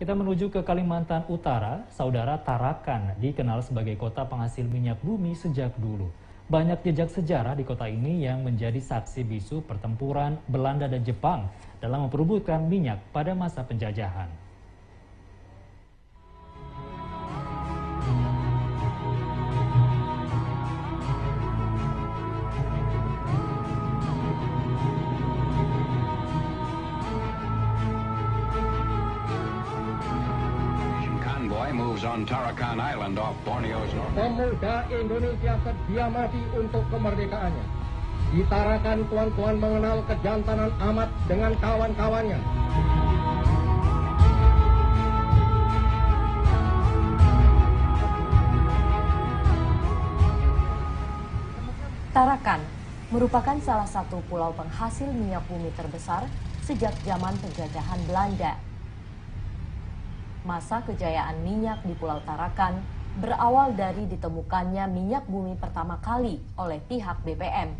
Kita menuju ke Kalimantan Utara, saudara. Tarakan dikenal sebagai kota penghasil minyak bumi sejak dulu. Banyak jejak sejarah di kota ini yang menjadi saksi bisu pertempuran Belanda dan Jepang dalam memperebutkan minyak pada masa penjajahan. Moves on Tarakan Island off Borneo's north. Pemuda Indonesia sedia mati untuk kemerdekaannya. Di Tarakan, tuan-tuan mengenal kejantanan amat dengan kawan-kawannya. Tarakan merupakan salah satu pulau penghasil minyak bumi terbesar sejak zaman penjajahan Belanda. Masa kejayaan minyak di Pulau Tarakan berawal dari ditemukannya minyak bumi pertama kali oleh pihak BPM,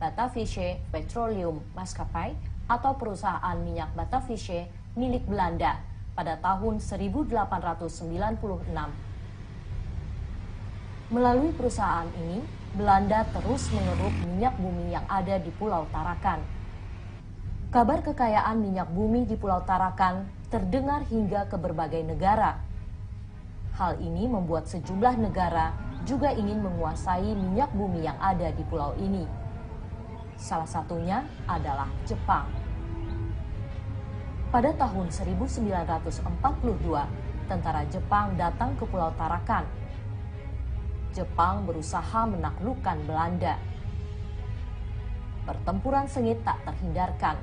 Bataviasche Petroleum Maatschappai, atau perusahaan minyak Bataviasche milik Belanda pada tahun 1896. Melalui perusahaan ini, Belanda terus mengeruk minyak bumi yang ada di Pulau Tarakan. Kabar kekayaan minyak bumi di Pulau Tarakan terdengar hingga ke berbagai negara. Hal ini membuat sejumlah negara juga ingin menguasai minyak bumi yang ada di pulau ini. Salah satunya adalah Jepang. Pada tahun 1942, tentara Jepang datang ke Pulau Tarakan. Jepang berusaha menaklukkan Belanda. Pertempuran sengit tak terhindarkan.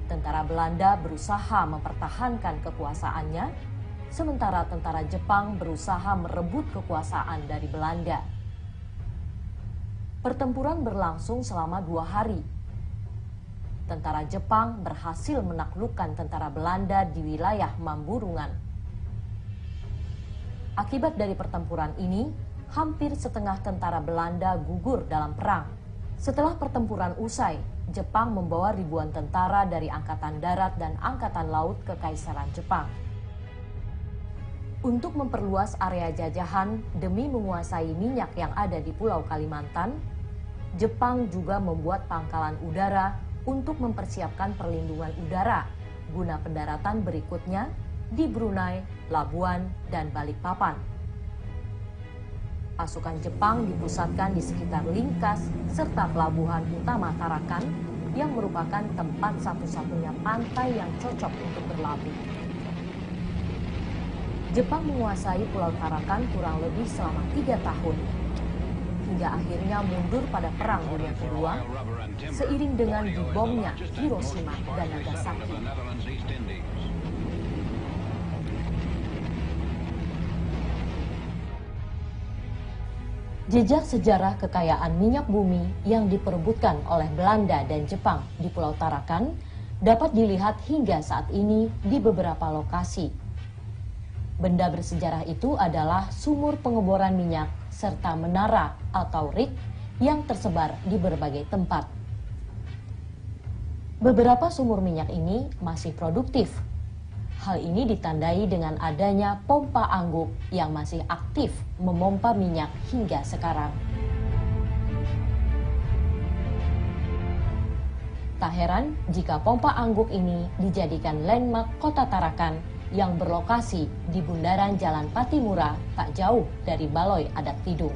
Tentara Belanda berusaha mempertahankan kekuasaannya, sementara tentara Jepang berusaha merebut kekuasaan dari Belanda. Pertempuran berlangsung selama 2 hari. Tentara Jepang berhasil menaklukkan tentara Belanda di wilayah Mamburungan. Akibat dari pertempuran ini, hampir setengah tentara Belanda gugur dalam perang. Setelah pertempuran usai, Jepang membawa ribuan tentara dari Angkatan Darat dan Angkatan Laut ke Kekaisaran Jepang. Untuk memperluas area jajahan demi menguasai minyak yang ada di Pulau Kalimantan, Jepang juga membuat pangkalan udara untuk mempersiapkan perlindungan udara guna pendaratan berikutnya di Brunei, Labuan, dan Balikpapan. Pasukan Jepang dipusatkan di sekitar Lingkas serta pelabuhan utama Tarakan yang merupakan tempat satu-satunya pantai yang cocok untuk berlabuh. Jepang menguasai Pulau Tarakan kurang lebih selama 3 tahun, hingga akhirnya mundur pada Perang Dunia Kedua, seiring dengan dibomnya Hiroshima dan Nagasaki. Jejak sejarah kekayaan minyak bumi yang diperebutkan oleh Belanda dan Jepang di Pulau Tarakan dapat dilihat hingga saat ini di beberapa lokasi. Benda bersejarah itu adalah sumur pengeboran minyak serta menara atau rig yang tersebar di berbagai tempat. Beberapa sumur minyak ini masih produktif. Hal ini ditandai dengan adanya pompa angguk yang masih aktif memompa minyak hingga sekarang. Tak heran jika pompa angguk ini dijadikan landmark kota Tarakan yang berlokasi di bundaran Jalan Patimura tak jauh dari Baloi Adat Tidung.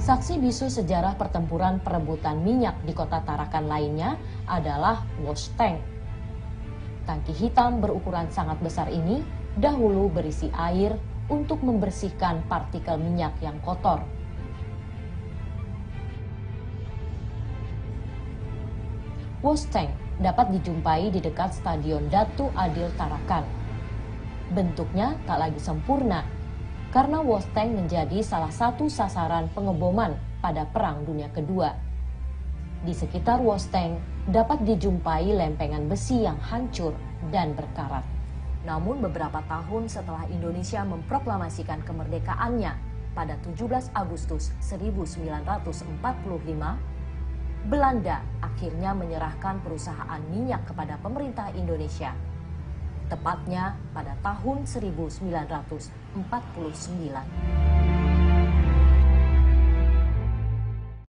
Saksi bisu sejarah pertempuran perebutan minyak di kota Tarakan lainnya adalah wash tank. Tangki hitam berukuran sangat besar ini dahulu berisi air untuk membersihkan partikel minyak yang kotor. Wash tank dapat dijumpai di dekat Stadion Datu Adil Tarakan. Bentuknya tak lagi sempurna, karena wash tank menjadi salah satu sasaran pengeboman pada Perang Dunia Kedua. Di sekitar wash tank dapat dijumpai lempengan besi yang hancur dan berkarat. Namun beberapa tahun setelah Indonesia memproklamasikan kemerdekaannya pada 17 Agustus 1945, Belanda akhirnya menyerahkan perusahaan minyak kepada pemerintah Indonesia, tepatnya pada tahun 1949.